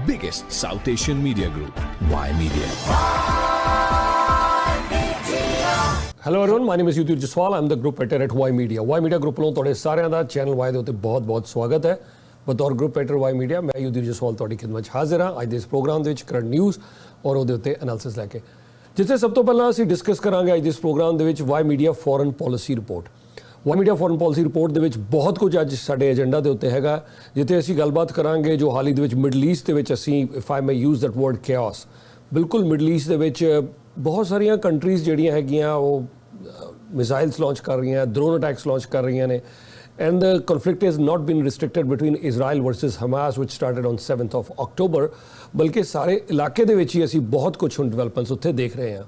biggest South Asian media group, Y Media. Hello everyone, my name is Yudhir Jaswal. I'm the group editor at Y Media. Y Media group ਵੱਲੋਂ ਤੁਹਾਡੇ ਸਾਰਿਆਂ ਦਾ channel Y ਦੇ ਉੱਤੇ ਬਹੁਤ-ਬਹੁਤ ਸਵਾਗਤ ਹੈ। ਬਤੌਰ ਗਰੁੱਪ ਐਡੀਟਰ Y Media ਮੈਂ ਯੁਧੀਰ ਜਸਵਾਲ ਤੁਹਾਡੀ ਖਿਦਮਤ 'ਚ ਹਾਜ਼ਰ ਹਾਂ ਅੱਜ ਦੇ ਇਸ ਪ੍ਰੋਗਰਾਮ ਦੇ ਵਿੱਚ ਕਰੰਟ ਨਿਊਜ਼ ਔਰ ਉਹਦੇ ਉੱਤੇ ਐਨਾਲਿਸਿਸ ਲੈ ਕੇ, ਜਿੱਥੇ ਸਭ ਤੋਂ ਪਹਿਲਾਂ ਅਸੀਂ ਡਿਸਕਸ ਕਰਾਂਗੇ ਅੱਜ ਦੇ ਇਸ ਪ੍ਰੋਗਰਾਮ ਦੇ ਵਿੱਚ Y Media foreign policy report. Y Media foreign policy report ਦੇ ਵਿੱਚ ਬਹੁਤ ਕੁਝ ਅੱਜ ਸਾਡੇ ਏਜੰਡਾ ਦੇ ਉੱਤੇ ਹੈਗਾ, ਜਿੱਥੇ ਅਸੀਂ ਗੱਲਬਾਤ ਕਰਾਂਗੇ ਜੋ ਹਾਲ ਹੀ ਦੇ ਵਿੱਚ ਮਿਡਲ ਈਸਟ ਦੇ ਵਿੱਚ ਅਸੀਂ if I may use that word chaos, ਬਿਲਕੁਲ ਮਿਡਲ ਈਸਟ ਦੇ ਵਿੱਚ ਬਹੁਤ ਸਾਰੀਆਂ ਕੰਟਰੀਜ਼ ਜਿਹੜੀਆਂ ਹੈਗੀਆਂ ਉਹ ਮਿਜ਼ਾਈਲਸ ਲਾਂਚ ਕਰ ਰਹੀਆਂ, ਡਰੋਨ ਅਟੈਕਸ ਲਾਂਚ ਕਰ ਰਹੀਆਂ ਨੇ। And the conflict has not been restricted between Israel versus Hamas, which started on 7th of October, ਬਲਕਿ ਸਾਰੇ ਇਲਾਕੇ ਦੇ ਵਿੱਚ ਹੀ ਅਸੀਂ ਬਹੁਤ ਕੁਝ ਹੁਣ ਡਿਵੈਲਪਮੈਂਟਸ ਉੱਥੇ ਦੇਖ ਰਹੇ ਹਾਂ।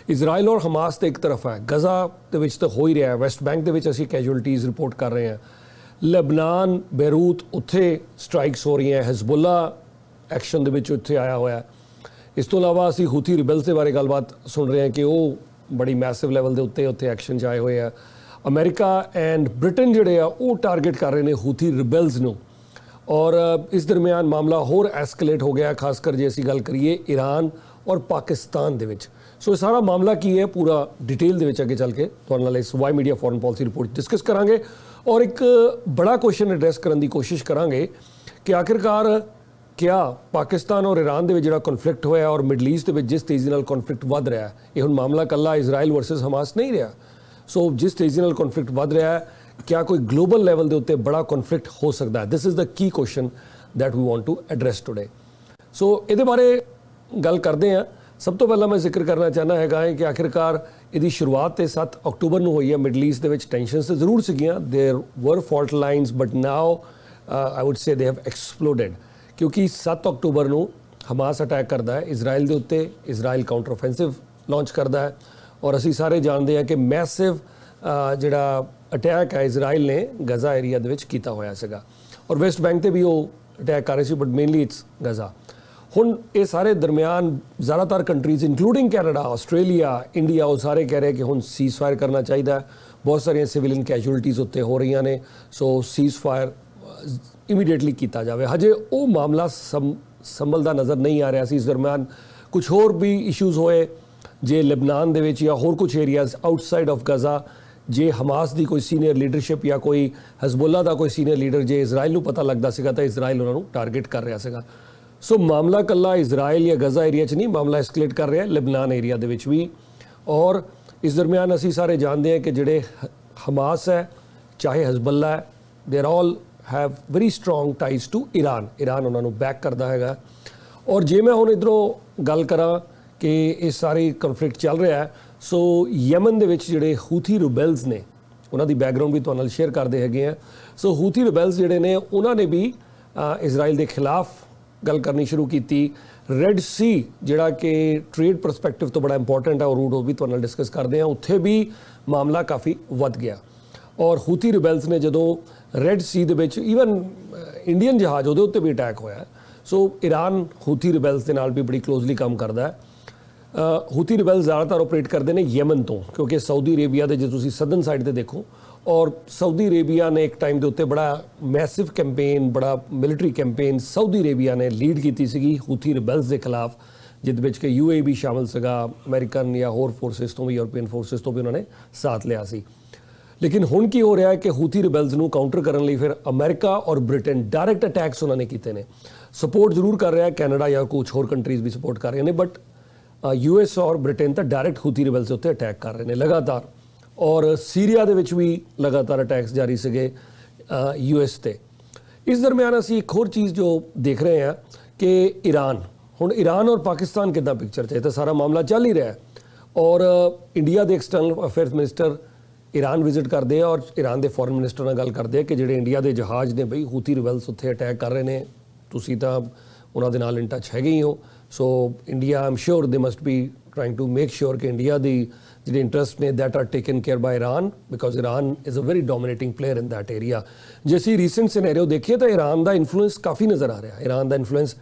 ਇਜ਼ਰਾਈਲ ਔਰ ਹਮਾਸ ਤੇ ਇੱਕ ਤਰਫ ਹੈ, ਗਜ਼ਾ ਦੇ ਵਿੱਚ ਤਾਂ ਹੋ ਹੀ ਰਿਹਾ ਹੈ, ਵੈਸਟ ਬੈਂਕ ਦੇ ਵਿੱਚ ਅਸੀਂ ਕੈਜੂਅਲਟੀਜ਼ ਰਿਪੋਰਟ ਕਰ ਰਹੇ ਹਾਂ, ਲਬਨਾਨ ਬੇਰੂਤ ਉੱਥੇ ਸਟ੍ਰਾਈਕਸ ਹੋ ਰਹੀਆਂ, ਹਿਜ਼ਬੁੱਲਾ ਐਕਸ਼ਨ ਦੇ ਵਿੱਚ ਉੱਥੇ ਆਇਆ ਹੋਇਆ। ਇਸ ਤੋਂ ਇਲਾਵਾ ਅਸੀਂ ਹੂਥੀ ਰਿਬਲਸ ਦੇ ਬਾਰੇ ਗੱਲਬਾਤ ਸੁਣ ਰਹੇ ਹਾਂ ਕਿ ਉਹ ਬੜੀ ਮੈਸਿਵ ਲੈਵਲ ਦੇ ਉੱਤੇ ਐਕਸ਼ਨ 'ਚ ਆਏ ਹੋਏ ਆ। ਅਮਰੀਕਾ ਐਂਡ ਬ੍ਰਿਟਨ ਜਿਹੜੇ ਆ ਉਹ ਟਾਰਗੇਟ ਕਰ ਰਹੇ ਨੇ ਹੂਥੀ ਰਿਬਲਸ ਨੂੰ, ਔਰ ਇਸ ਦਰਮਿਆਨ ਮਾਮਲਾ ਹੋਰ ਐਸਕੇਲੇਟ ਹੋ ਗਿਆ, ਖਾਸ ਕਰ ਜੇ ਅਸੀਂ ਗੱਲ ਕਰੀਏ ਈਰਾਨ ਔਰ ਪਾਕਿਸਤਾਨ ਦੇ ਵਿੱਚ। ਸੋ ਇਹ ਸਾਰਾ ਮਾਮਲਾ ਕੀ ਹੈ ਪੂਰਾ ਡਿਟੇਲ ਦੇ ਵਿੱਚ ਅੱਗੇ ਚੱਲ ਕੇ ਤੁਹਾਡੇ ਨਾਲ ਇਸ Y Media foreign policy report discuss ਕਰਾਂਗੇ, ਔਰ ਇੱਕ ਬੜਾ ਕੁਐਸਚਨ ਐਡਰੈਸ ਕਰਨ ਦੀ ਕੋਸ਼ਿਸ਼ ਕਰਾਂਗੇ ਕਿ ਆਖਿਰਕਾਰ ਕਿਆ ਪਾਕਿਸਤਾਨ ਔਰ ਈਰਾਨ ਦੇ ਵਿੱਚ ਜਿਹੜਾ ਕਨਫਲਿਕਟ ਹੋਇਆ ਔਰ ਮਿਡਲ ਈਸਟ ਦੇ ਵਿੱਚ ਜਿਸ ਤੇਜ਼ੀ ਨਾਲ ਕਨਫਲਿਕਟ ਵੱਧ ਰਿਹਾ, ਇਹ ਹੁਣ ਮਾਮਲਾ ਇਕੱਲਾ ਇਜ਼ਰਾਈਲ ਵਰਸਸ ਹਮਾਸ ਨਹੀਂ ਰਿਹਾ। ਸੋ ਜਿਸ ਤੇਜ਼ੀ ਨਾਲ ਕਨਫਲਿਕਟ ਵੱਧ ਰਿਹਾ ਹੈ, ਕਿਆ ਕੋਈ ਗਲੋਬਲ ਲੈਵਲ ਦੇ ਉੱਤੇ ਬੜਾ ਕਨਫਲਿਕਟ ਹੋ ਸਕਦਾ ਹੈ? This is the key question that we want to address today. So ਇਹਦੇ ਬਾਰੇ ਗੱਲ ਕਰਦੇ ਹਾਂ। ਸਭ ਤੋਂ ਪਹਿਲਾਂ ਮੈਂ ਜ਼ਿਕਰ ਕਰਨਾ ਚਾਹੁੰਦਾ ਹੈਗਾ ਕਿ ਆਖਿਰਕਾਰ ਇਹਦੀ ਸ਼ੁਰੂਆਤ ਤੇ 7 ਅਕਤੂਬਰ ਨੂੰ ਹੋਈ ਹੈ। ਮਿਡਲ ਈਸਟ ਦੇ ਵਿੱਚ ਟੈਂਸ਼ਨਸ ਤਾਂ ਜ਼ਰੂਰ ਸੀਗੀਆਂ, there were fault lines, but now I would say they have ਐਕਸਪਲੋਡਡ, ਕਿਉਂਕਿ 7 ਅਕਤੂਬਰ ਨੂੰ ਹਮਾਸ ਅਟੈਕ ਕਰਦਾ ਹੈ ਇਜ਼ਰਾਈਲ ਦੇ ਉੱਤੇ, ਇਜ਼ਰਾਈਲ ਕਾਊਂਟਰ offensive ਲਾਂਚ ਕਰਦਾ ਹੈ, ਔਰ ਅਸੀਂ ਸਾਰੇ ਜਾਣਦੇ ਹਾਂ ਕਿ ਮੈਸਿਵ ਜਿਹੜਾ ਅਟੈਕ ਹੈ ਇਜ਼ਰਾਈਲ ਨੇ ਗਜ਼ਾ ਏਰੀਆ ਦੇ ਵਿੱਚ ਕੀਤਾ ਹੋਇਆ ਸੀਗਾ, ਔਰ ਵੈਸਟ ਬੈਂਕ ਤੇ ਵੀ ਉਹ ਅਟੈਕ ਕਰ ਰਹੇ ਸੀ, ਬਟ ਮੇਨਲੀ ਇਟਸ ਗਜ਼ਾ। ਹੁਣ ਇਹ ਸਾਰੇ ਦਰਮਿਆਨ ਜ਼ਿਆਦਾਤਰ countries including Canada, Australia, India, ਉਹ ਸਾਰੇ ਕਹਿ ਰਹੇ ਕਿ ਹੁਣ ਸੀਜ਼ ਫਾਇਰ ਕਰਨਾ ਚਾਹੀਦਾ ਹੈ। ਬਹੁਤ ਸਾਰੀਆਂ ਸਿਵਿਲੀਅਨ ਕੈਜੂਅਲਟੀਜ਼ ਉੱਤੇ ਹੋ ਰਹੀਆਂ ਨੇ, ਸੋ ਸੀਜ਼ ਫਾਇਰ ਇਮੀਡੀਏਟਲੀ ਕੀਤਾ ਜਾਵੇ। ਹਜੇ ਉਹ ਮਾਮਲਾ ਸੰਭਲਦਾ ਨਜ਼ਰ ਨਹੀਂ ਆ ਰਿਹਾ ਸੀ। ਇਸ ਦਰਮਿਆਨ ਕੁਝ ਹੋਰ ਵੀ ਇਸ਼ੂਜ਼ ਹੋਏ, ਜੇ ਲਬਨਾਨ ਦੇ ਵਿੱਚ ਜਾਂ ਹੋਰ ਕੁਝ ਏਰੀਆਜ਼ ਆਊਟਸਾਈਡ ਆਫ ਗਜ਼ਾ, ਜੇ ਹਮਾਸ ਦੀ ਕੋਈ ਸੀਨੀਅਰ ਲੀਡਰਸ਼ਿਪ ਜਾਂ ਕੋਈ ਹਿਜ਼ਬੁੱਲਾ ਦਾ ਕੋਈ ਸੀਨੀਅਰ ਲੀਡਰ ਜੇ ਇਜ਼ਰਾਈਲ ਨੂੰ ਪਤਾ ਲੱਗਦਾ ਸੀਗਾ ਤਾਂ ਇਜ਼ਰਾਈਲ ਉਹਨਾਂ ਨੂੰ ਟਾਰਗੇਟ ਕਰ ਰਿਹਾ ਸੀਗਾ। ਸੋ ਮਾਮਲਾ ਇਕੱਲਾ ਇਜ਼ਰਾਈਲ ਜਾਂ ਗਜ਼ਾ ਏਰੀਆ 'ਚ ਨਹੀਂ, ਮਾਮਲਾ ਐਸਕੇਲੇਟ ਕਰ ਰਿਹਾ ਲਬਨਾਨ ਏਰੀਆ ਦੇ ਵਿੱਚ ਵੀ। ਔਰ ਇਸ ਦਰਮਿਆਨ ਅਸੀਂ ਸਾਰੇ ਜਾਣਦੇ ਹਾਂ ਕਿ ਜਿਹੜੇ ਹਮਾਸ ਹੈ ਚਾਹੇ ਹਿਜ਼ਬੁੱਲਾ ਹੈ, they all have very strong ties to Iran ਉਹਨਾਂ ਨੂੰ ਬੈਕ ਕਰਦਾ ਹੈਗਾ। ਔਰ ਜੇ ਮੈਂ ਹੁਣ ਇੱਧਰੋਂ ਗੱਲ ਕਰਾਂ ਕਿ ਇਹ ਸਾਰੀ ਕਨਫਲਿਕਟ ਚੱਲ ਰਿਹਾ ਹੈ, ਸੋ ਯਮਨ ਦੇ ਵਿੱਚ ਜਿਹੜੇ ਹੂਥੀ ਰਿਬੈਲਸ ਨੇ ਉਹਨਾਂ ਦੀ ਬੈਕਗਰਾਊਂਡ ਵੀ ਤੁਹਾਡੇ ਨਾਲ ਸ਼ੇਅਰ ਕਰਦੇ ਹੈਗੇ ਆ। ਸੋ ਹੂਥੀ ਰਿਬੈਲਸ ਜਿਹੜੇ ਨੇ ਉਹਨਾਂ ਨੇ ਵੀ ਇਜ਼ਰਾਈਲ ਦੇ ਖਿਲਾਫ ਗੱਲ ਕਰਨੀ ਸ਼ੁਰੂ ਕੀਤੀ। ਰੈੱਡ ਸੀ ਜਿਹੜਾ ਕਿ ਟ੍ਰੇਡ ਪਰਸਪੈਕਟਿਵ ਤੋਂ ਬੜਾ ਇੰਪੋਰਟੈਂਟ ਹੈ, ਉਹ ਰੂਟ ਉਹ ਵੀ ਤੁਹਾਡੇ ਨਾਲ ਡਿਸਕਸ ਕਰਦੇ ਹਾਂ, ਉੱਥੇ ਵੀ ਮਾਮਲਾ ਕਾਫੀ ਵੱਧ ਗਿਆ। ਔਰ ਹੂਥੀ ਰਿਬੈਲਸ ਨੇ ਜਦੋਂ ਰੈੱਡ ਸੀ ਦੇ ਵਿੱਚ ਈਵਨ ਇੰਡੀਅਨ ਜਹਾਜ਼ ਉਹਦੇ ਉੱਤੇ ਵੀ ਅਟੈਕ ਹੋਇਆ। ਸੋ ਈਰਾਨ ਹੂਥੀ ਰਿਬੈਲਸ ਦੇ ਨਾਲ ਵੀ ਬੜੀ ਕਲੋਜ਼ਲੀ ਕੰਮ ਕਰਦਾ ਹੈ। ਹੂਥੀ ਰਿਬੈਲਸ ਜ਼ਿਆਦਾਤਰ ਆਪਰੇਟ ਕਰਦੇ ਨੇ ਯਮਨ ਤੋਂ, ਕਿਉਂਕਿ ਸਾਊਦੀ ਅਰੇਬੀਆ ਦੇ ਜੇ ਤੁਸੀਂ ਸਦਰਨ ਸਾਈਡ ਤੇ ਦੇਖੋ, ਔਰ ਸਾਊਦੀ ਅਰੇਬੀਆ ਨੇ ਇੱਕ ਟਾਈਮ ਦੇ ਉੱਤੇ ਬੜਾ ਮੈਸਿਵ ਕੈਂਪੇਨ, ਬੜਾ ਮਿਲਟਰੀ ਕੈਂਪੇਨ ਸਾਊਦੀ ਅਰੇਬੀਆ ਨੇ ਲੀਡ ਕੀਤੀ ਸੀਗੀ ਹੂਥੀ ਰਿਬੈਲਸ ਦੇ ਖਿਲਾਫ, ਜਿਹਦੇ ਵਿੱਚ ਕਿ UAE ਵੀ ਸ਼ਾਮਲ ਸੀਗਾ, ਅਮਰੀਕਨ ਜਾਂ ਹੋਰ ਫੋਰਸਿਸ ਤੋਂ ਵੀ, ਯੂਰਪੀਅਨ ਫੋਰਸਿਸ ਤੋਂ ਵੀ ਉਹਨਾਂ ਨੇ ਸਾਥ ਲਿਆ ਸੀ। ਲੇਕਿਨ ਹੁਣ ਕੀ ਹੋ ਰਿਹਾ ਹੈ ਕਿ ਹੂਥੀ ਰਿਬੈਲਸ ਨੂੰ ਕਾਊਂਟਰ ਕਰਨ ਲਈ ਫਿਰ ਅਮਰੀਕਾ ਔਰ ਬ੍ਰਿਟਨ ਡਾਇਰੈਕਟ ਅਟੈਕਸ ਉਹਨਾਂ ਨੇ ਕੀਤੇ ਨੇ। ਸਪੋਰਟ ਜ਼ਰੂਰ ਕਰ ਰਿਹਾ ਕੈਨੇਡਾ ਜਾਂ ਕੁਝ ਹੋਰ ਕੰਟਰੀਜ਼ ਵੀ ਸਪੋਰਟ ਕਰ ਰਹੀਆਂ ਨੇ, ਬਟ US ਔਰ ਬ੍ਰਿਟਨ ਤਾਂ ਡਾਇਰੈਕਟ ਹੂਥੀ ਰਿਬੈਲਸ ਉੱਤੇ ਅਟੈਕ ਕਰ ਰਹੇ ਨੇ ਲਗਾਤਾਰ। ਔਰ ਸੀਰੀਆ ਦੇ ਵਿੱਚ ਵੀ ਲਗਾਤਾਰ ਅਟੈਕਸ ਜਾਰੀ ਸੀਗੇ US ਤੇ। ਇਸ ਦਰਮਿਆਨ ਅਸੀਂ ਇੱਕ ਹੋਰ ਚੀਜ਼ ਜੋ ਦੇਖ ਰਹੇ ਹਾਂ ਕਿ ਹੁਣ ਈਰਾਨ ਔਰ ਪਾਕਿਸਤਾਨ ਕਿੱਦਾਂ ਪਿਕਚਰ 'ਚ ਹੈ, ਤਾਂ ਸਾਰਾ ਮਾਮਲਾ ਚੱਲ ਹੀ ਰਿਹਾ। ਔਰ ਇੰਡੀਆ ਦੇ external affairs minister Iran visit ਕਰਦੇ ਆ ਔਰ ਈਰਾਨ ਦੇ ਫੋਰਨ ਮਿਨਿਸਟਰ ਨਾਲ ਗੱਲ ਕਰਦੇ ਆ ਕਿ ਜਿਹੜੇ ਇੰਡੀਆ ਦੇ ਜਹਾਜ਼ ਨੇ ਬਈ ਹੂਥੀ ਰਿਬੈਲਸ ਉੱਥੇ ਅਟੈਕ ਕਰ ਰਹੇ ਨੇ, ਤੁਸੀਂ ਤਾਂ ਉਹਨਾਂ ਦੇ ਨਾਲ ਇਨ ਟੱਚ ਹੈਗੇ ਹੀ ਹੋ। So India I'm sure they must be trying to make sure ਕਿ ਇੰਡੀਆ ਦੀ ਜਿਹੜੇ ਇੰਟਰਸਟ ਨੇ that are taken care by Iran, because Iran is a very dominating player in that area. ਜੇ ਅਸੀਂ recent scenario ਦੇਖੀਏ ਤਾਂ Iran ਦਾ influence ਕਾਫੀ ਨਜ਼ਰ ਆ ਰਿਹਾ। ਈਰਾਨ ਦਾ ਇਨਫਲੂਐਂਸ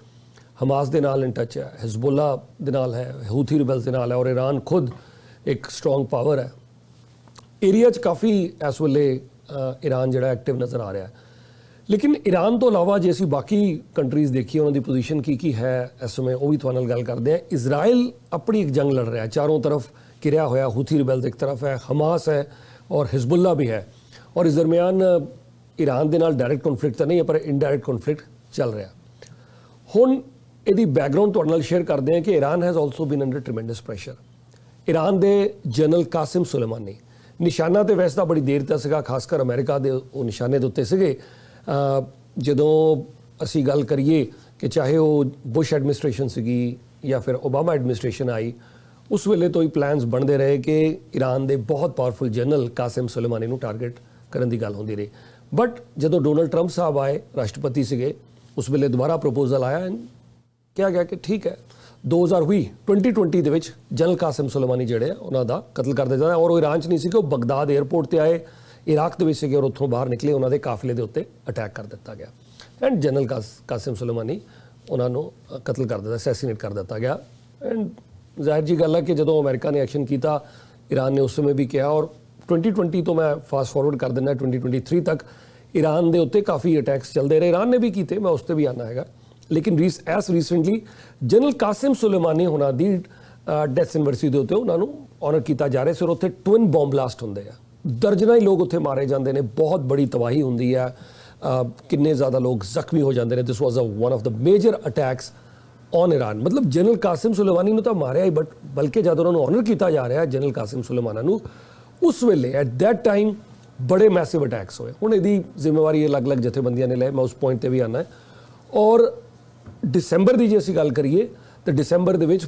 ਹਮਾਸ ਦੇ ਨਾਲ ਇਨ ਟੱਚ ਹੈ, ਹਿਜ਼ਬੁੱਲਾ ਦੇ ਨਾਲ ਹੈ, ਹੂਥੀ ਰਿਬੈਲਸ ਦੇ ਨਾਲ ਹੈ, ਔਰ ਈਰਾਨ ਖੁਦ ਇੱਕ ਸਟਰੋਂਗ ਪਾਵਰ ਹੈ ਏਰੀਆ 'ਚ ਕਾਫੀ। ਇਸ ਵੇਲੇ ਈਰਾਨ ਜਿਹੜਾ ਐਕਟਿਵ ਨਜ਼ਰ ਆ ਰਿਹਾ ਹੈ। ਲੇਕਿਨ ਈਰਾਨ ਤੋਂ ਇਲਾਵਾ ਜੇ ਅਸੀਂ ਬਾਕੀ ਕੰਟਰੀਜ਼ ਦੇਖੀਏ ਉਹਨਾਂ ਦੀ ਪੋਜੀਸ਼ਨ ਕੀ ਹੈ ਇਸ ਸਮੇਂ, ਉਹ ਵੀ ਤੁਹਾਡੇ ਨਾਲ ਗੱਲ ਕਰਦੇ ਹਾਂ। ਇਜ਼ਰਾਈਲ ਆਪਣੀ ਇੱਕ ਜੰਗ ਲੜ ਰਿਹਾ, ਚਾरों तरफ घिरा होया, हूथी रिबेल्स एक तरफ है, हमास है और हिजबुल्ला भी है, और इस दरमियान ईरान ਦੇ ਨਾਲ डायरैक्ट कॉन्फ्लिक्ट ਤਾਂ ਨਹੀਂ ਹੈ पर इनडायरैक्ट कॉन्फ्लिक्ट ਚੱਲ ਰਿਹਾ। ਹੁਣ ਇਹਦੀ ਬੈਕਗ੍ਰਾਉਂਡ ਤੁਹਾਡੇ ਨਾਲ ਸ਼ੇਅਰ ਕਰਦੇ ਹਾਂ ਕਿ Iran has also been under tremendous pressure. Iran ਦੇ ਜਨਰਲ ਕਾਸਿਮ ਸੁਲੇਮਾਨੀ ਨਿਸ਼ਾਨਾ ਤੇ ਵੈਸੇ ਤਾਂ ਬੜੀ ਦੇਰ ਤੱਕ ਸੀਗਾ, ਖਾਸ ਕਰ ਅਮਰੀਕਾ ਦੇ ਉਹ ਨਿਸ਼ਾਨੇ ਦੇ ਉੱਤੇ ਸੀਗੇ। ਜਦੋਂ ਅਸੀਂ ਗੱਲ ਕਰੀਏ ਕਿ ਚਾਹੇ ਉਹ ਬੁਸ਼ ਐਡਮਿਨਿਸਟ੍ਰੇਸ਼ਨ ਸੀਗੀ ਜਾਂ ਫਿਰ ਓਬਾਮਾ ਐਡਮਿਨਿਸਟ੍ਰੇਸ਼ਨ ਆਈ, ਉਸ ਵੇਲੇ ਤੋਂ ਹੀ ਪਲਾਨਸ ਬਣਦੇ ਰਹੇ ਕਿ ਈਰਾਨ ਦੇ ਬਹੁਤ ਪਾਵਰਫੁਲ ਜਨਰਲ ਕਾਸਿਮ ਸੁਲੇਮਾਨੀ ਨੂੰ ਟਾਰਗੇਟ ਕਰਨ ਦੀ ਗੱਲ ਹੁੰਦੀ ਰਹੀ। ਬਟ ਜਦੋਂ ਡੋਨਲਡ ਟਰੰਪ ਸਾਹਿਬ ਆਏ, ਰਾਸ਼ਟਰਪਤੀ ਸੀਗੇ, ਉਸ ਵੇਲੇ ਦੁਬਾਰਾ ਪ੍ਰਪੋਜ਼ਲ ਆਇਆ, ਕਿਹਾ ਗਿਆ ਕਿ ਠੀਕ ਹੈ 2020 ਦੇ ਵਿੱਚ ਜਨਰਲ ਕਾਸਿਮ ਸੁਲੇਮਾਨੀ ਜਿਹੜੇ ਆ ਉਹਨਾਂ ਦਾ ਕਤਲ ਕਰ ਦਿੱਤਾ। ਔਰ ਉਹ ਈਰਾਨ 'ਚ ਨਹੀਂ ਸੀ ਕਿ ਉਹ ਬਗਦਾਦ 에ਅਰਪੋਰਟ ਤੇ ਆਏ, ਇਰਾਕ ਦੇ ਵਿੱਚ ਸੀਗੇ ਔਰ ਉੱਥੋਂ ਬਾਹਰ ਨਿਕਲੇ, ਉਹਨਾਂ ਦੇ ਕਾਫਲੇ ਦੇ ਉੱਤੇ ਅਟੈਕ ਕਰ ਦਿੱਤਾ ਗਿਆ ਐਂਡ ਜਨਰਲ ਕਾਸਿਮ ਸੁਲੇਮਾਨੀ ਉਹਨਾਂ ਨੂੰ ਕਤਲ ਕਰ ਦਿੱਤਾ, ਅਸੈਸੀਨੇਟ ਕਰ ਦਿੱਤਾ ਗਿਆ। ਐਂਡ ਜ਼ਾਹਿਰ ਜੀ ਗੱਲ ਹੈ ਕਿ ਜਦੋਂ ਅਮਰੀਕਾ ਨੇ ਐਕਸ਼ਨ ਕੀਤਾ, ਈਰਾਨ ਨੇ ਉਸ ਸਮੇਂ ਵੀ ਕਿਹਾ, ਔਰ 2020 ਤੋਂ ਮੈਂ ਫਾਸਟ ਫਾਰਵਰਡ ਕਰ ਦਿੰਦਾ 2023 ਤੱਕ ਈਰਾਨ ਦੇ ਉੱਤੇ ਕਾਫੀ ਅਟੈਕਸ ਚੱਲਦੇ ਰਹੇ। ਈਰਾਨ ਨੇ ਵੀ ਕੀਤੇ, ਮੈਂ ਉਸ 'ਤੇ ਵੀ ਆਉਣਾ ਹੈਗਾ, ਲੇਕਿਨ S recently general Qasem Soleimani ਉਹਨਾਂ ਦੀ ਡੈਥ ਐਨਵਰਸਰੀ ਦੇ ਉੱਤੇ ਉਹਨਾਂ ਨੂੰ ਆਨਰ ਕੀਤਾ ਜਾ ਰਿਹਾ ਸੀ, ਔਰ ਉੱਥੇ ਟਵਿਨ ਬੰਬ ਬਲਾਸਟ ਹੁੰਦੇ ਆ, ਦਰਜਨਾਂ ਹੀ ਲੋਕ ਉੱਥੇ ਮਾਰੇ ਜਾਂਦੇ ਨੇ, ਬਹੁਤ ਬੜੀ ਤਬਾਹੀ ਹੁੰਦੀ ਹੈ, ਕਿੰਨੇ ਜ਼ਿਆਦਾ ਲੋਕ ਜ਼ਖਮੀ ਹੋ ਜਾਂਦੇ ਨੇ। This was one of the major attacks on Iran. ਮਤਲਬ ਜਨਰਲ ਕਾਸਿਮ ਸੁਲੇਮਾਨੀ ਨੂੰ ਤਾਂ ਮਾਰਿਆ ਹੀ, ਬਲਕਿ ਜਦ ਉਹਨਾਂ ਨੂੰ ਆਨਰ ਕੀਤਾ ਜਾ ਰਿਹਾ ਜਨਰਲ ਕਾਸਿਮ ਸੁਲੇਮਾਨੀ ਨੂੰ, ਉਸ ਵੇਲੇ ਐਟ ਦੈਟ ਟਾਈਮ ਬੜੇ ਮੈਸਿਵ ਅਟੈਕਸ ਹੋਏ। ਹੁਣ ਇਹਦੀ ਜ਼ਿੰਮੇਵਾਰੀ ਅਲੱਗ-ਅਲੱਗ ਜਥੇਬੰਦੀਆਂ ਨੇ ਲਈ, ਮੈਂ ਉਸ ਪੁਆਇੰਟ ਤੇ ਵੀ ਆਉਣਾ ਹੈ। ਔਰ ਦਸੰਬਰ ਦੀ ਜੇ ਅਸੀਂ ਗੱਲ ਕਰੀਏ ਤਾਂ ਦਸੰਬਰ ਦੇ ਵਿੱਚ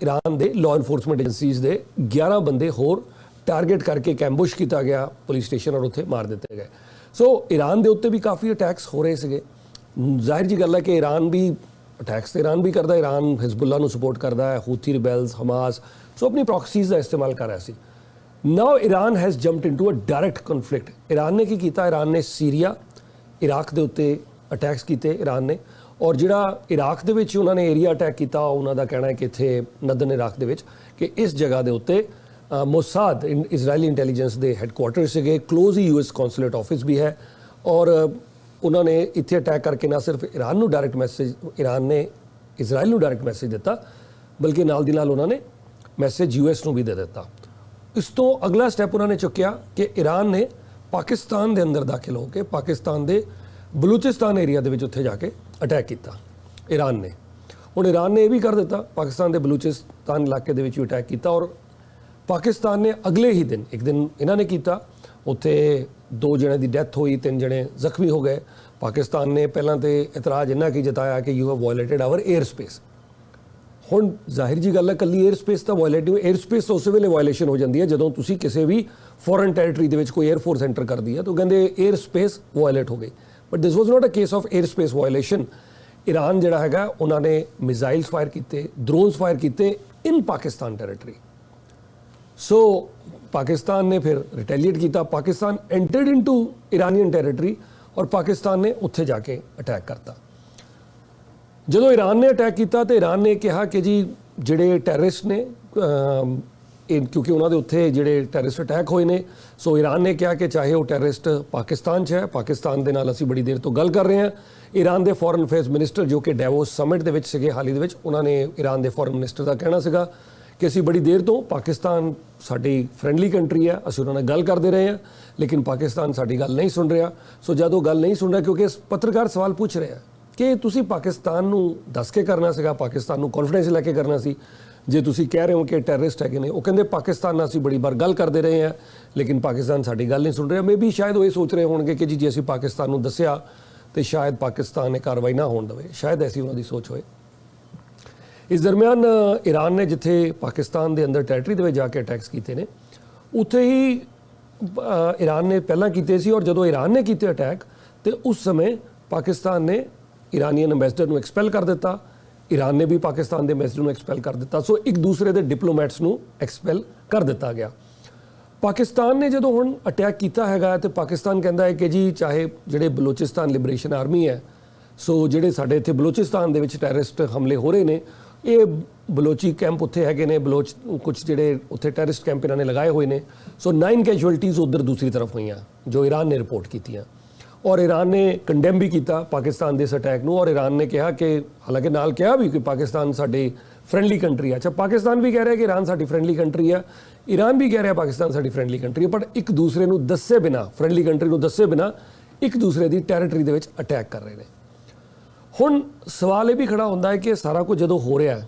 ਈਰਾਨ ਦੇ ਲਾਅ ਇਨਫੋਰਸਮੈਂਟ ਏਜੰਸੀਜ਼ ਦੇ 11 ਬੰਦੇ ਹੋਰ ਟਾਰਗੇਟ ਕਰਕੇ ਕੈਂਬੁਸ਼ ਕੀਤਾ ਗਿਆ ਪੁਲਿਸ ਸਟੇਸ਼ਨ, ਔਰ ਉੱਥੇ ਮਾਰ ਦਿੱਤੇ ਗਏ। ਸੋ ਈਰਾਨ ਦੇ ਉੱਤੇ ਵੀ ਕਾਫੀ ਅਟੈਕਸ ਹੋ ਰਹੇ ਸੀਗੇ। ਜ਼ਾਹਿਰ ਜੀ ਗੱਲ ਹੈ ਕਿ ਈਰਾਨ ਵੀ ਅਟੈਕਸ ਈਰਾਨ ਵੀ ਕਰਦਾ, ਈਰਾਨ ਹਿਜ਼ਬੁੱਲਾ ਨੂੰ ਸਪੋਰਟ ਕਰਦਾ ਹੈ, ਹੂਥੀ ਰਿਬੈਲਸ, ਹਮਾਸ, ਸੋ ਆਪਣੀ ਪ੍ਰੌਕਸੀਜ਼ ਦਾ ਇਸਤੇਮਾਲ ਕਰ ਰਿਹਾ ਸੀ। Now Iran has jumped into a direct conflict. Iran ਨੇ ਕੀ ਕੀਤਾ, ਈਰਾਨ ਨੇ ਸੀਰੀਆ, ਇਰਾਕ ਦੇ ਉੱਤੇ ਅਟੈਕਸ ਕੀਤੇ ਈਰਾਨ ਨੇ, ਔਰ ਜਿਹੜਾ ਇਰਾਕ ਦੇ ਵਿੱਚ ਉਹਨਾਂ ਨੇ ਏਰੀਆ ਅਟੈਕ ਕੀਤਾ, ਉਹਨਾਂ ਦਾ ਕਹਿਣਾ ਹੈ ਕਿ ਇੱਥੇ ਨਦਨ ਇਰਾਕ ਦੇ ਵਿੱਚ ਕਿ ਇਸ ਜਗ੍ਹਾ ਦੇ ਉੱਤੇ ਮੋਸਾਦ ਇਜ਼ਰਾਈਲੀ ਇੰਟੈਲੀਜੈਂਸ ਦੇ ਹੈੱਡਕੁਆਟਰ ਸੀਗੇ, ਕਲੋਜ਼ ਹੀ US ਕੌਂਸੂਲੇਟ ਆਫਿਸ ਵੀ ਹੈ, ਔਰ ਉਹਨਾਂ ਨੇ ਇੱਥੇ ਅਟੈਕ ਕਰਕੇ ਨਾ ਸਿਰਫ ਈਰਾਨ ਨੂੰ ਡਾਇਰੈਕਟ ਮੈਸੇਜ, ਈਰਾਨ ਨੇ ਇਜ਼ਰਾਈਲ ਨੂੰ ਡਾਇਰੈਕਟ ਮੈਸੇਜ ਦਿੱਤਾ, ਬਲਕਿ ਨਾਲ ਦੀ ਨਾਲ ਉਹਨਾਂ ਨੇ ਮੈਸੇਜ US ਨੂੰ ਵੀ ਦੇ ਦਿੱਤਾ। ਇਸ ਤੋਂ ਅਗਲਾ ਸਟੈਪ ਉਹਨਾਂ ਨੇ ਚੁੱਕਿਆ ਕਿ ਈਰਾਨ ਨੇ ਪਾਕਿਸਤਾਨ ਦੇ ਅੰਦਰ ਦਾਖਲ ਹੋ ਕੇ ਪਾਕਿਸਤਾਨ ਦੇ ਬਲੂਚਿਸਤਾਨ ਏਰੀਆ ਦੇ ਵਿੱਚ ਉੱਥੇ ਜਾ ਕੇ ਅਟੈਕ ਕੀਤਾ ਈਰਾਨ ਨੇ। ਹੁਣ ਈਰਾਨ ਨੇ ਇਹ ਵੀ ਕਰ ਦਿੱਤਾ, ਪਾਕਿਸਤਾਨ ਦੇ ਬਲੂਚਿਸਤਾਨ ਇਲਾਕੇ ਦੇ ਵਿੱਚ ਵੀ ਅਟੈਕ ਕੀਤਾ, ਔਰ ਪਾਕਿਸਤਾਨ ਨੇ ਅਗਲੇ ਹੀ ਦਿਨ, ਇੱਕ ਦਿਨ ਇਹਨਾਂ ਨੇ ਕੀਤਾ, ਉੱਥੇ 2 ਜਣੇ ਦੀ ਡੈਥ ਹੋਈ, 3 ਜਣੇ ਜ਼ਖਮੀ ਹੋ ਗਏ। ਪਾਕਿਸਤਾਨ ਨੇ ਪਹਿਲਾਂ ਤੇ ਇਤਰਾਜ਼ ਇੰਨਾ ਕੀ ਜਤਾਇਆ ਕਿ you have violated our air space. ਹੁਣ ਜ਼ਾਹਿਰ ਜੀ ਗੱਲ ਹੈ, ਕੱਲੀ 에ਅਰ ਸਪੇਸ ਤਾਂ ਵਾਇਲੇਟ ਨਹੀਂ, 에ਅਰ ਸਪੇਸ ਤਾਂ ਉਸੇ ਵੇਲੇ ਵਾਇਲੇਸ਼ਨ ਹੋ ਜਾਂਦੀ ਹੈ ਜਦੋਂ ਤੁਸੀਂ ਕਿਸੇ ਵੀ ਫੋਰਨ ਟੈਰੀਟਰੀ ਦੇ ਵਿੱਚ ਕੋਈ 에ਅਰ ਫੋਰਸ ਐਂਟਰ ਕਰਦੀ ਹੈ, ਤਾਂ ਕਹਿੰਦੇ 에ਅਰ ਸਪੇਸ ਵਾਇਲੇਟ ਹੋ ਗਈ। But this was not a case of air space violation. Iran ਜਿਹੜਾ ਹੈਗਾ ਉਹਨਾਂ ਨੇ ਮਿਜ਼ਾਈਲਸ ਫਾਇਰ ਕੀਤੇ, ਡਰੋਨਸ ਫਾਇਰ ਕੀਤੇ in Pakistan territory. So Pakistan ਨੇ ਫਿਰ ਰਿਟੈਲੀਏਟ ਕੀਤਾ, Pakistan entered into Iranian territory, ਔਰ ਪਾਕਿਸਤਾਨ ਨੇ ਉੱਥੇ ਜਾ ਕੇ ਅਟੈਕ ਕਰਤਾ। ਜਦੋਂ ਈਰਾਨ ਨੇ ਅਟੈਕ ਕੀਤਾ ਤਾਂ ਈਰਾਨ ਨੇ ਕਿਹਾ ਕਿ ਜੀ ਜਿਹੜੇ ਟੈਰਰਿਸਟ ਨੇ, ਕਿਉਂਕਿ ਉਹਨਾਂ ਦੇ ਉੱਥੇ ਜਿਹੜੇ ਟੈਰਰਿਸਟ ਅਟੈਕ ਹੋਏ ਨੇ, ਸੋ ਈਰਾਨ ਨੇ ਕਿਹਾ ਕਿ ਚਾਹੇ ਉਹ ਟੈਰਰਿਸਟ ਪਾਕਿਸਤਾਨ 'ਚ ਹੈ, ਪਾਕਿਸਤਾਨ ਦੇ ਨਾਲ ਅਸੀਂ ਬੜੀ ਦੇਰ ਤੋਂ ਗੱਲ ਕਰ ਰਹੇ ਹਾਂ। ਈਰਾਨ ਦੇ ਫੋਰਨ ਅਫੇਅਰਸ ਮਿਨਿਸਟਰ ਜੋ ਕਿ ਡੈਵੋਸ ਸਮਿਟ ਦੇ ਵਿੱਚ ਸੀਗੇ ਹਾਲ ਹੀ ਦੇ ਵਿੱਚ, ਉਹਨਾਂ ਨੇ ਈਰਾਨ ਦੇ ਫੋਰਨ ਮਿਨਿਸਟਰ ਦਾ ਕਹਿਣਾ ਸੀਗਾ ਕਿ ਅਸੀਂ ਬੜੀ ਦੇਰ ਤੋਂ, ਪਾਕਿਸਤਾਨ ਸਾਡੀ ਫਰੈਂਡਲੀ ਕੰਟਰੀ ਹੈ, ਅਸੀਂ ਉਹਨਾਂ ਨਾਲ ਗੱਲ ਕਰਦੇ ਰਹੇ ਹਾਂ, ਲੇਕਿਨ ਪਾਕਿਸਤਾਨ ਸਾਡੀ ਗੱਲ ਨਹੀਂ ਸੁਣ ਰਿਹਾ। ਸੋ ਜਦ ਉਹ ਗੱਲ ਨਹੀਂ ਸੁਣ ਰਿਹਾ, ਕਿਉਂਕਿ ਪੱਤਰਕਾਰ ਸਵਾਲ ਪੁੱਛ ਰਿਹਾ ਕਿ ਤੁਸੀਂ ਪਾਕਿਸਤਾਨ ਨੂੰ ਦੱਸ ਕੇ ਕਰਨਾ ਸੀਗਾ, ਪਾਕਿਸਤਾਨ ਨੂੰ ਕੌਨਫੀਡੈਂਸ ਲੈ ਕੇ ਕਰਨਾ ਸੀ, ਜੇ ਤੁਸੀਂ ਕਹਿ ਰਹੇ ਹੋ ਕਿ ਟੈਰਰਿਸਟ ਹੈਗੇ ਨੇ। ਉਹ ਕਹਿੰਦੇ ਪਾਕਿਸਤਾਨ ਨਾਲ ਅਸੀਂ ਬੜੀ ਵਾਰ ਗੱਲ ਕਰਦੇ ਰਹੇ ਹਾਂ, ਲੇਕਿਨ ਪਾਕਿਸਤਾਨ ਸਾਡੀ ਗੱਲ ਨਹੀਂ ਸੁਣ ਰਿਹਾ। ਮੇ ਬੀ ਸ਼ਾਇਦ ਉਹ ਇਹ ਸੋਚ ਰਹੇ ਹੋਣਗੇ ਕਿ ਜੀ ਜੇ ਅਸੀਂ ਪਾਕਿਸਤਾਨ ਨੂੰ ਦੱਸਿਆ ਤੇ ਸ਼ਾਇਦ ਪਾਕਿਸਤਾਨ ਨੇ ਕਾਰਵਾਈ ਨਾ ਹੋਣ ਦੇਵੇ, ਸ਼ਾਇਦ ਐਸੀ ਉਹਨਾਂ ਦੀ ਸੋਚ ਹੋਏ। ਇਸ ਦਰਮਿਆਨ ਈਰਾਨ ਨੇ ਜਿੱਥੇ ਪਾਕਿਸਤਾਨ ਦੇ ਅੰਦਰ ਟੈਰੀਟਰੀ ਦੇ ਵਿੱਚ ਜਾ ਕੇ ਅਟੈਕਸ ਕੀਤੇ ਨੇ, ਉੱਥੇ ਹੀ ਈਰਾਨ ਨੇ ਪਹਿਲਾਂ ਕੀਤੇ ਸੀ, ਔਰ ਜਦੋਂ ਈਰਾਨ ਨੇ ਕੀਤੇ ਅਟੈਕ ਤੇ ਉਸ ਸਮੇਂ ਪਾਕਿਸਤਾਨ ਨੇ ਈਰਾਨੀਅਨ ਅੰਬੈਸਡਰ ਨੂੰ ਐਕਸਪੈਲ ਕਰ ਦਿੱਤਾ, ਈਰਾਨ ਨੇ ਵੀ ਪਾਕਿਸਤਾਨ ਦੇ ਅੰਬੈਸਡਰ ਨੂੰ ਐਕਸਪੈਲ ਕਰ ਦਿੱਤਾ। ਸੋ ਇੱਕ ਦੂਸਰੇ ਦੇ ਡਿਪਲੋਮੈਟਸ ਨੂੰ ਐਕਸਪੈਲ ਕਰ ਦਿੱਤਾ ਗਿਆ। ਪਾਕਿਸਤਾਨ ਨੇ ਜਦੋਂ ਹੁਣ ਅਟੈਕ ਕੀਤਾ ਹੈਗਾ ਤੇ ਪਾਕਿਸਤਾਨ ਕਹਿੰਦਾ ਹੈ ਕਿ ਜੀ ਚਾਹੇ ਜਿਹੜੇ ਬਲੋਚਿਸਤਾਨ ਲਿਬਰੇਸ਼ਨ ਆਰਮੀ ਹੈ, ਸੋ ਜਿਹੜੇ ਸਾਡੇ ਇੱਥੇ ਬਲੋਚਿਸਤਾਨ ਦੇ ਵਿੱਚ ਟੈਰਰਿਸਟ ਹਮਲੇ ਹੋ ਰਹੇ ਨੇ, ਇਹ ਬਲੋਚੀ ਕੈਂਪ ਉੱਥੇ ਹੈਗੇ ਨੇ, ਬਲੋਚ ਕੁਝ ਜਿਹੜੇ ਉੱਥੇ ਟੈਰਰਿਸਟ ਕੈਂਪ ਇਹਨਾਂ ਨੇ ਲਗਾਏ ਹੋਏ ਨੇ। ਸੋ 9 ਕੈਜੁਅਲਟੀਜ਼ ਉੱਧਰ ਦੂਸਰੀ ਤਰਫ ਹੋਈਆਂ ਜੋ ਈਰਾਨ ਨੇ ਰਿਪੋਰਟ ਕੀਤੀਆਂ। ਔਰ ईरान ने ਕੰਡੈਮ ਵੀ ਕੀਤਾ ਪਾਕਿਸਤਾਨ ਦੇ ਇਸ ਅਟੈਕ ਨੂੰ, ਔਰ ईरान ਨੇ ਕਿਹਾ ਕਿ ਹਾਲਾਂਕਿ ਨਾਲ ਕਿਹਾ ਵੀ ਕਿ ਪਾਕਿਸਤਾਨ ਸਾਡੇ ਫਰੈਂਡਲੀ ਕੰਟਰੀ ਹੈ। ਅੱਛਾ, ਪਾਕਿਸਤਾਨ ਵੀ ਕਹਿ ਰਿਹਾ ਕਿ ईरान ਸਾਡੀ ਫਰੈਂਡਲੀ ਕੰਟਰੀ ਹੈ, ईरान ਵੀ ਕਹਿ ਰਿਹਾ ਪਾਕਿਸਤਾਨ ਸਾਡੀ ਫਰੈਂਡਲੀ ਕੰਟਰੀ ਹੈ, ਪਰ ਇੱਕ ਦੂਸਰੇ ਨੂੰ ਦੱਸੇ ਬਿਨਾ, ਫਰੈਂਡਲੀ ਕੰਟਰੀ ਨੂੰ ਦੱਸੇ ਬਿਨਾ ਇੱਕ ਦੂਸਰੇ ਦੀ ਟੈਰੀਟਰੀ ਦੇ ਵਿੱਚ ਅਟੈਕ ਕਰ ਰਹੇ ਨੇ। ਹੁਣ ਸਵਾਲ ਇਹ ਵੀ ਖੜਾ ਹੁੰਦਾ ਹੈ ਕਿ ਸਾਰਾ ਕੁਝ ਜਦੋਂ ਹੋ ਰਿਹਾ ਹੈ,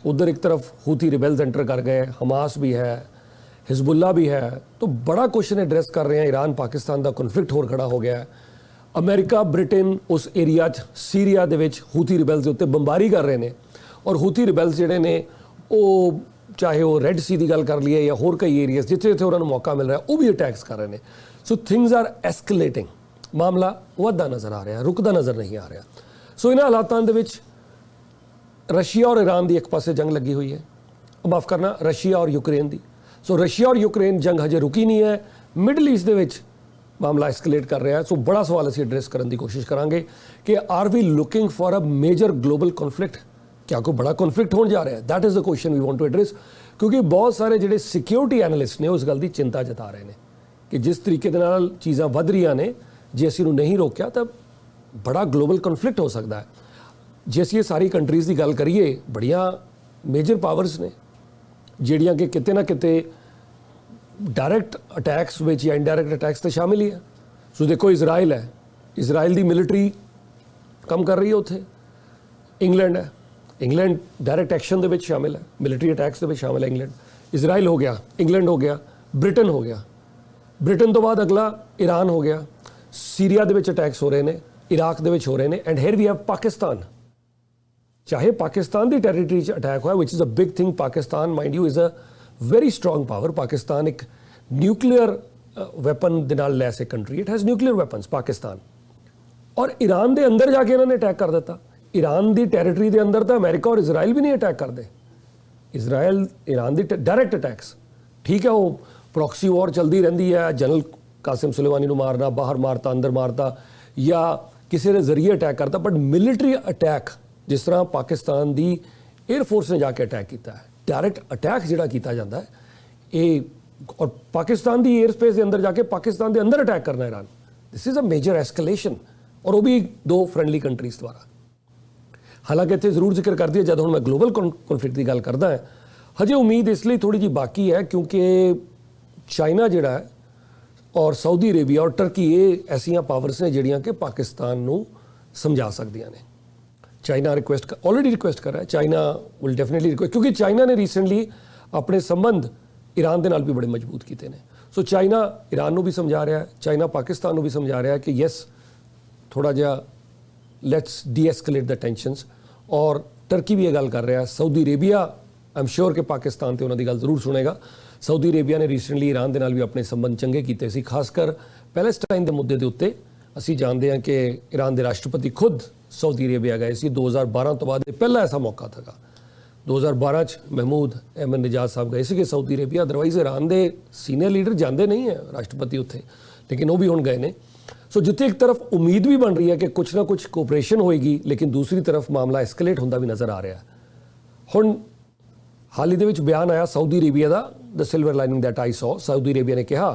उधर एक तरफ हूथी रिबेल्स एंटर कर गए, हमास भी है, हिजबुल्ला भी है, तो बड़ा क्वेश्चन एड्रेस कर रहे हैं। ईरान पाकिस्तान का कॉन्फ्लिक्ट होर खड़ा हो गया है। अमेरिका ब्रिटेन उस एरिया सीरिया दे विच हूथी रिबेल्स के उत्ते बंबारी कर रहे हैं, और हूथी रिबेल्स जिहड़े ने वो चाहे वो रेड सी की गल कर लीए या होर कई एरियाज जिथे जिथे उन्होंने मौका मिल रहा है वो भी अटैक्स कर रहे हैं। सो थिंग्स आर एस्केलेटिंग, मामला वधदा नज़र आ रहा, रुकदा नज़र नहीं आ रहा। सो इन्हां हालातां दे विच रशिया और ईरान की एक पासे जंग लगी हुई है, माफ़ करना रशिया और यूक्रेन की। सो रशिया और यूक्रेन जंग हजे रुकी नहीं है, मिडल ईस्ट के मामला एस्केलेट कर रहा है। सो बड़ा सवाल असीं एड्रेस करने की कोशिश करांगे कि are we looking for a major global conflict, क्या कोई बड़ा कॉन्फ्लिक्ट होने जा रहा है? That is the question we want to address, क्योंकि बहुत सारे जिहड़े सिक्योरिटी एनालिस्ट ने उस गल की चिंता जता रहे हैं कि जिस तरीके दे नाल चीज़ां वध रहीआं ने, जे असीं इहनूं नहीं रोकिया तो बड़ा ग्लोबल कॉन्फ्लिक्ट हो सकता है। जे असीं सारी कंट्रीज़ की गल करिए, बड़िया मेजर पावर्स ने जिहड़ियां कि किते ना किते डायरैक्ट अटैक्स विच या इनडायरैक्ट अटैक्स तो शामिल ही है। सो देखो इजराइल है, इजराइल की मिलिटरी कम कर रही है उत्थे। इंग्लैंड है, इंग्लैंड डायरैक्ट एक्शन दे विच शामिल है, मिलिटरी अटैक्स दे विच शामिल है इंग्लैंड। इजराइल हो गया, इंग्लैंड हो गया, ब्रिटेन हो गया, ब्रिटेन तो बाद अगला ईरान हो गया, सीरिया दे विच अटैक्स हो रहे हैं, इराक दे विच हो रहे हैं, and here we have Pakistan. चाहे पाकिस्तान की टैरीटरी अटैक हुआ, which is a big thing. Pakistan mind you is a very strong power. Pakistan एक न्यूक्लीयर वैपन दे नाल लैस एक country, it has nuclear weapons Pakistan. और ईरान के अंदर जाके इन्होंने अटैक कर दिता। ईरान की टैरीटरी के अंदर तो अमेरिका और इजराइल भी नहीं अटैक करते। इजराइल ईरान की डायरैक्ट अटैक्स, ठीक है, वो प्रॉक्सी वॉर चलती रहती है, जनरल कासिम सुलेमानी मारना, बाहर मारता, अंदर मारता, या किसी के जरिए अटैक करता, बट मिलिटरी अटैक जिस तरह पाकिस्तान की एयरफोर्स ने जाके अटैक किया है, डायरैक्ट अटैक जिहड़ा कीता जाता है ये, और पाकिस्तान की एयर स्पेस के अंदर जाके पाकिस्तान के अंदर अटैक करना Iran, this is a major escalation, और वो भी दो फ्रेंडली कंट्रीज़ द्वारा। हालांकि इतने जरूर जिक्र कर दिया जब हम मैं ग्लोबल कॉन्फ्लिक्ट की गल करदा है, हजे उम्मीद इसलिए थोड़ी जी बाकी है क्योंकि चाइना जिहड़ा है और सऊदी अरेबिया और टर्की ये ऐसियां पावर्स ने जिहड़ियां कि पाकिस्तान नूं समझा सकदियां ने। चाइना रिक्वेस्ट ऑलरेडी रिक्वेस्ट कर रहा है, चाइना विल डेफिनेटली रिक्वेस्ट, क्योंकि चाइना ने रिसेंटली अपने संबंध ईरान के नाल भी बड़े मजबूत किए हैं। सो चाइना ईरान नूं भी समझा रहा है, चाइना पाकिस्तान नूं भी समझा रहा है कि यस थोड़ा जिहा let's de escalate the tensions, और टर्की भी ये गल कर रहा है। Saudi Arabia I am sure कि पाकिस्तान तो उन्होंने गल जरूर सुनेगा। सऊदी अरेबिया ने रिसेंटली ईरान के नाल भी अपने संबंध चंगे किए सी, खासकर पैलेस्टाइन के मुद्दे के उत्ते। असी जानते हैं कि ईरान के राष्ट्रपति खुद सऊदी अरेबिया गए सी 2012 तो बाद, पहला ऐसा मौका था। 2012 महमूद अहमदनेजाद साहब गए थे सऊदी अरेबिया, अदरवाइज ईरान के सीनियर लीडर जाते नहीं है राष्ट्रपति उत्थे, लेकिन वो भी हुण गए ने। सो जिथे एक तरफ उम्मीद भी बन रही है कि कुछ ना कुछ कोऑपरेशन होएगी, लेकिन दूसरी तरफ मामला एस्केलेट होंदा भी नज़र आ रहा है। हुण हाल ही दे विच बयान आया सऊदी अरेबिया का, the silver lining that I saw, Saudi Arabia ने कहा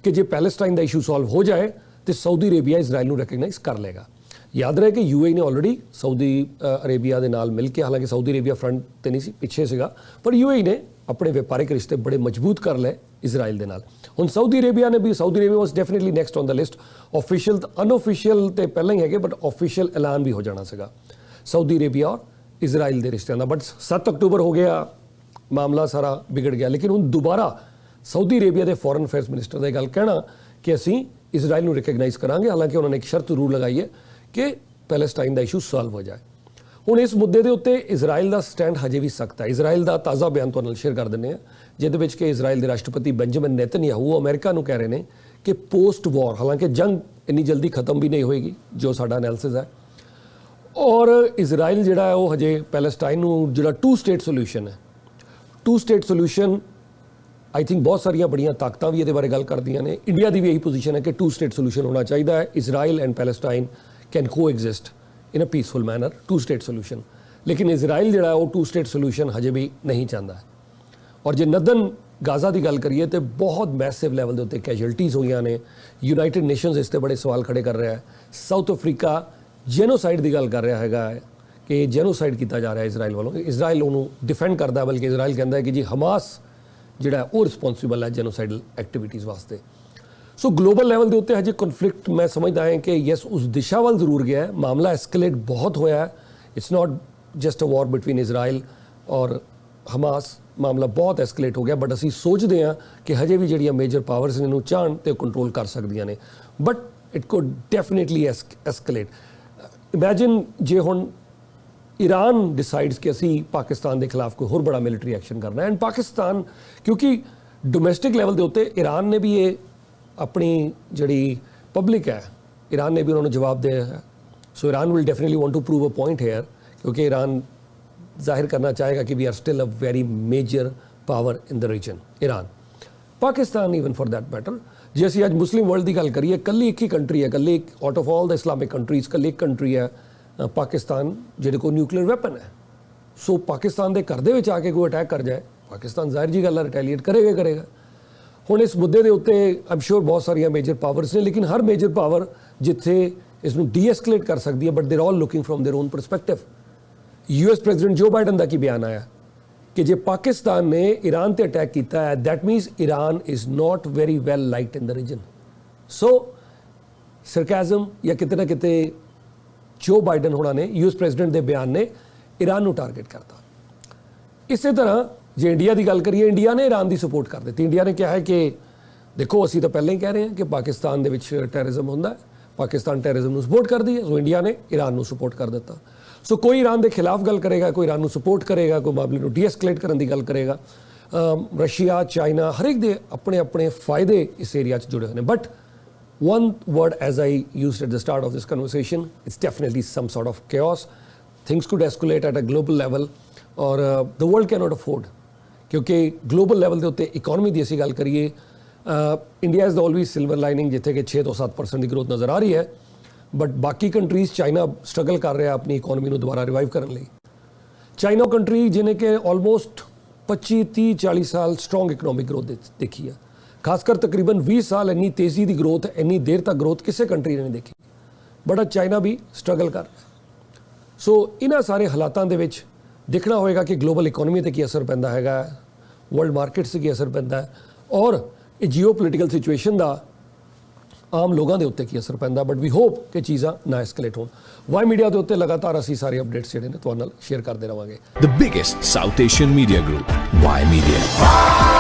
कि जे पैलेस्टाइन का इशू सॉल्व हो जाए तो सऊदी अरेबिया इसराइल नूं रिकगनाइज कर लेगा। याद रहे कि यूएई ने ऑलरेडी सऊदी अरेबिया के नाल मिल के, हालांकि सऊदी अरेबिया फ्रंट तो नहीं सी, पिछे सीगा, पर यूएई ने अपने व्यापारिक रिश्ते बड़े मजबूत कर ले इसराइल के नाल। हुण सऊदी अरेबिया ने भी, Saudi Arabia was definitely next on the list. Official unofficial तो पहले ही है, बट ऑफिशियल ऐलान भी हो जाना सीगा सऊदी अरेबिया और इसराइल के रिश्तों का। बट 7 अक्टूबर हो गया, मामला सारा बिगड़ गया। लेकिन हुण दोबारा सऊदी अरेबिया के फॉरन अफेयर्स मिनिस्टर का गल कहना कि असीं इसराइल नूं रिकगनाइज करांगे, हालांकि उन्होंने एक शर्त जरूर लगाई है कि पैलेस्टाइन का इशू सॉल्व हो जाए। हुण इस मुद्दे के उत्ते इसराइल का स्टैंड हजे भी सख्त है। इसराइल का ताज़ा बयान तुहाडे नाल शेयर कर दिंदे हैं, जिहदे विच कि इसराइल के राष्ट्रपति बेंजामिन नेतन्याहू अमेरिका नूं कह रहे हैं कि पोस्ट वॉर, हालांकि जंग इन्नी जल्दी खत्म भी नहीं होएगी जो साडा एनालिसिस है, और इसराइल जिहड़ा है वो हजे पैलेस्टाइन नूं जिहड़ा 2 स्टेट सोल्यूशन है, 2 स्टेट सोल्यूशन आई थिंक बहुत सारिया बड़िया ताकतां भी ये बारे गल करदियां ने। इंडिया की भी यही पोजीशन है कि 2 स्टेट सोल्यूशन होना चाहिए है। इसराइल एंड पैलेस्टाइन कैन को exist in a peaceful manner, 2 state solution. लेकिन इसराइल जो है वो 2 स्टेट सोल्यूशन हजे भी नहीं चाहता है। और जो नदन ਗਾਜ਼ਾ ਦੀ ਗੱਲ ਕਰੀਏ ਤੇ ਬਹੁਤ ਮੈਸਿਵ ਲੈਵਲ ਦੇ ਉੱਤੇ ਕੈਜੁਅਲਟੀਜ਼ ਹੋਈਆਂ ਨੇ। ਯੂਨਾਈਟਿਡ ਨੇਸ਼ਨਸ ਇਸ ਤੇ ਬੜੇ ਸਵਾਲ ਖੜੇ ਕਰ ਰਿਹਾ ਹੈ। ਸਾਊਥ ਅਫਰੀਕਾ ਜੈਨੋਸਾਈਡ ਦੀ ਗੱਲ ਕਰ ਰਿਹਾ ਹੈਗਾ ਹੈ ਕਿ ਜੈਨੋਸਾਈਡ ਕੀਤਾ ਜਾ ਰਿਹਾ ਇਜ਼ਰਾਈਲ ਵੱਲੋਂ। ਇਜ਼ਰਾਈਲ ਉਹਨੂੰ ਡਿਫੈਂਡ ਕਰਦਾ, ਬਲਕਿ ਇਜ਼ਰਾਈਲ ਕਹਿੰਦਾ ਹੈ ਕਿ ਜੀ ਹਮਾਸ ਜਿਹੜਾ ਉਹ ਰਿਸਪੌਂਸਿਬਲ ਹੈ ਜੈਨੋਸਾਈਡਲ ਐਕਟੀਵਿਟੀਜ਼ ਵਾਸਤੇ। ਸੋ ਗਲੋਬਲ ਲੈਵਲ ਦੇ ਉੱਤੇ ਹਜੇ ਕਨਫਲਿਕਟ ਮੈਂ ਸਮਝਦਾ ਹਾਂ ਕਿ ਯੈਸ ਉਸ ਦਿਸ਼ਾ ਵੱਲ ਜ਼ਰੂਰ ਗਿਆ ਹੈ। ਮਾਮਲਾ ਐਸਕੇਲੇਟ ਬਹੁਤ ਹੋਇਆ ਹੈ। It's not just a war between Israel ਔਰ ਹਮਾਸ, ਮਾਮਲਾ ਬਹੁਤ ਐਸਕੇਲੇਟ ਹੋ ਗਿਆ। ਬਟ ਅਸੀਂ ਸੋਚਦੇ ਹਾਂ ਕਿ ਹਜੇ ਵੀ ਜਿਹੜੀਆਂ ਮੇਜਰ ਪਾਵਰਸ ਨੇ ਇਹਨੂੰ ਚਾਹਣ ਤੇ ਕੰਟਰੋਲ ਕਰ ਸਕਦੀਆਂ ਨੇ, but it could definitely escalate. Imagine ਜੇ ਹੁਣ ਈਰਾਨ ਡਿਸਾਈਡਸ ਕਿ ਅਸੀਂ ਪਾਕਿਸਤਾਨ ਦੇ ਖਿਲਾਫ ਕੋਈ ਹੋਰ ਬੜਾ ਮਿਲਟਰੀ ਐਕਸ਼ਨ ਕਰਨਾ ਹੈ, ਐਂਡ ਪਾਕਿਸਤਾਨ ਕਿਉਂਕਿ ਡੋਮੈਸਟਿਕ ਲੈਵਲ ਦੇ ਉੱਤੇ ਈਰਾਨ ਨੇ ਵੀ ਇਹ ਆਪਣੀ ਜਿਹੜੀ ਪਬਲਿਕ ਹੈ, ਈਰਾਨ ਨੇ ਵੀ ਉਹਨਾਂ ਨੂੰ ਜਵਾਬ ਦਿਆ ਹੈ। So Iran will definitely want to prove a point here, ਕਿਉਂਕਿ ਈਰਾਨ ਜ਼ਾਹਿਰ ਕਰਨਾ ਚਾਹੇਗਾ ਕਿ we are still a very major power in the region. Iran, Pakistan even for that matter, ਜੇ ਅਸੀਂ ਅੱਜ ਮੁਸਲਿਮ ਵਰਲਡ ਦੀ ਗੱਲ ਕਰੀਏ, ਇਕੱਲੀ ਇੱਕ ਹੀ ਕੰਟਰੀ ਹੈ, ਇਕੱਲੀ out of all the Islamic countries ਇਕੱਲੀ ਇੱਕ ਕੰਟਰੀ ਹੈ ਪਾਕਿਸਤਾਨ ਜਿਹਦੇ ਕੋਲ ਨਿਊਕਲੀਅਰ ਵੈਪਨ ਹੈ। ਸੋ ਪਾਕਿਸਤਾਨ ਦੇ ਘਰ ਦੇ ਵਿੱਚ ਆ ਕੇ ਕੋਈ ਅਟੈਕ ਕਰ ਜਾਏ, ਪਾਕਿਸਤਾਨ ਜ਼ਾਹਿਰ ਜੀ ਗੱਲ ਹੈ ਰਿਟੈਲੀਏਟ ਕਰੇਗਾ। ਹੁਣ ਇਸ ਮੁੱਦੇ ਦੇ ਉੱਤੇ ਆਮ ਸ਼ੋਰ ਬਹੁਤ ਸਾਰੀਆਂ ਮੇਜਰ ਪਾਵਰਸ ਨੇ, ਲੇਕਿਨ ਹਰ ਮੇਜਰ ਪਾਵਰ ਜਿੱਥੇ ਇਸ ਨੂੰ ਡੀਐਸਕੇਲੇਟ ਕਰ ਸਕਦੀ ਹੈ, but they're all looking from their own perspective. US president Joe Biden ਦਾ ਕੀ ਬਿਆਨ ਆਇਆ ਕਿ ਜੇ ਪਾਕਿਸਤਾਨ ਨੇ ਈਰਾਨ ਤੇ ਅਟੈਕ ਕੀਤਾ ਹੈ, that means Iran is not very well liked in the region. So sarcasm ਜਾਂ ਕਿਤੇ ਨਾ ਕਿਤੇ ਜੋ ਬਾਈਡਨ ਹੋਣਾ ਨੇ, ਯੂਐਸ ਪ੍ਰੈਜ਼ੀਡੈਂਟ ਦੇ ਬਿਆਨ ਨੇ ਈਰਾਨ ਨੂੰ ਟਾਰਗੇਟ ਕਰਤਾ। ਇਸੇ ਤਰ੍ਹਾਂ ਜੇ ਇੰਡੀਆ ਦੀ ਗੱਲ ਕਰੀਏ, ਇੰਡੀਆ ਨੇ ਈਰਾਨ ਦੀ ਸਪੋਰਟ ਕਰ ਦਿੱਤੀ। ਇੰਡੀਆ ਨੇ ਕਿਹਾ ਹੈ ਕਿ ਦੇਖੋ ਅਸੀਂ ਤਾਂ ਪਹਿਲਾਂ ਹੀ ਕਹਿ ਰਹੇ ਹਾਂ ਕਿ ਪਾਕਿਸਤਾਨ ਦੇ ਵਿੱਚ ਟੈਰਰਿਜ਼ਮ ਹੁੰਦਾ ਹੈ, ਪਾਕਿਸਤਾਨ ਟੈਰਰਿਜ਼ਮ ਨੂੰ ਸਪੋਰਟ ਕਰਦੀ ਹੈ। ਸੋ ਇੰਡੀਆ ਨੇ ਈਰਾਨ ਨੂੰ ਸਪੋਰਟ ਕਰ ਦਿੱਤਾ। ਸੋ ਕੋਈ ਈਰਾਨ ਦੇ ਖਿਲਾਫ ਗੱਲ ਕਰੇਗਾ, ਕੋਈ ਈਰਾਨ ਨੂੰ ਸਪੋਰਟ ਕਰੇਗਾ, ਕੋਈ ਮਾਮਲੇ ਨੂੰ ਡੀਐਸਕੇਲੇਟ ਕਰਨ ਦੀ ਗੱਲ ਕਰੇਗਾ। ਰਸ਼ੀਆ, ਚਾਈਨਾ, ਹਰ ਇੱਕ ਦੇ ਆਪਣੇ ਆਪਣੇ ਫਾਇਦੇ ਇਸ ਏਰੀਆ 'ਚ ਜੁੜੇ ਹੋਏ ਨੇ। But one word as I used at the start of this conversation, it's definitely some sort of chaos. Things could escalate at a global level or the world cannot afford, क्योंकि global level ਦੇ ਉੱਤੇ economy ਦੀ ਅਸੀਂ ਗੱਲ ਕਰੀਏ, India is the always silver lining ਜਿੱਥੇ ਕਿ 6 ਤੋਂ 7% ਦੀ growth ਨਜ਼ਰ ਆ ਰਹੀ ਹੈ, ਬਟ ਬਾਕੀ ਕੰਟਰੀਜ਼, ਚਾਈਨਾ ਸਟਰਗਲ ਕਰ ਰਿਹਾ ਆਪਣੀ ਇਕੋਨਮੀ ਨੂੰ ਦੁਬਾਰਾ ਰਿਵਾਈਵ ਕਰਨ ਲਈ। ਚਾਈਨਾ ਕੰਟਰੀ ਜਿਹਨੇ ਕਿ ਆਲਮੋਸਟ 25, 30, 40 ਸਾਲ ਸਟਰੋਂਗ ਇਕਨੋਮਿਕ ਗਰੋਥ ਦੇਖੀ ਹੈ, ਖਾਸ ਕਰ ਤਕਰੀਬਨ 20 ਸਾਲ ਇੰਨੀ ਤੇਜ਼ੀ ਦੀ ਗਰੋਥ, ਇੰਨੀ ਦੇਰ ਤੱਕ ਗਰੋਥ ਕਿਸੇ ਕੰਟਰੀ ਨੇ ਨਹੀਂ ਦੇਖੀ। ਬੜਾ ਚਾਈਨਾ ਵੀ ਸਟਰਗਲ ਕਰ ਰਿਹਾ। ਸੋ ਇਹਨਾਂ ਸਾਰੇ ਹਾਲਾਤਾਂ ਦੇ ਵਿੱਚ ਦੇਖਣਾ ਹੋਏਗਾ ਕਿ ਗਲੋਬਲ ਇਕੋਨਮੀ ਤੇ ਕੀ ਅਸਰ ਪੈਂਦਾ ਹੈਗਾ, ਵਰਲਡ ਮਾਰਕੀਟਸ ਤੇ ਕੀ ਅਸਰ ਪੈਂਦਾ ਹੈ, ਔਰ ਇਹ ਜੀਓਪੋਲੀਟੀਕਲ ਸਿਚੁਏਸ਼ਨ ਦਾ ਆਮ ਲੋਕਾਂ ਦੇ ਉੱਤੇ ਕੀ ਅਸਰ ਪੈਂਦਾ। ਬਟ ਵੀ ਹੋਪ ਕਿ ਚੀਜ਼ਾਂ ਨਾ ਐਸਕੇਲੇਟ ਹੋਣ। ਵਾਈ ਮੀਡੀਆ ਦੇ ਉੱਤੇ ਲਗਾਤਾਰ ਅਸੀਂ ਸਾਰੇ ਅਪਡੇਟਸ ਜਿਹੜੇ ਨੇ ਤੁਹਾਡੇ ਨਾਲ ਸ਼ੇਅਰ ਕਰਦੇ ਰਵਾਂਗੇ। The biggest South Asian media group, Y Media.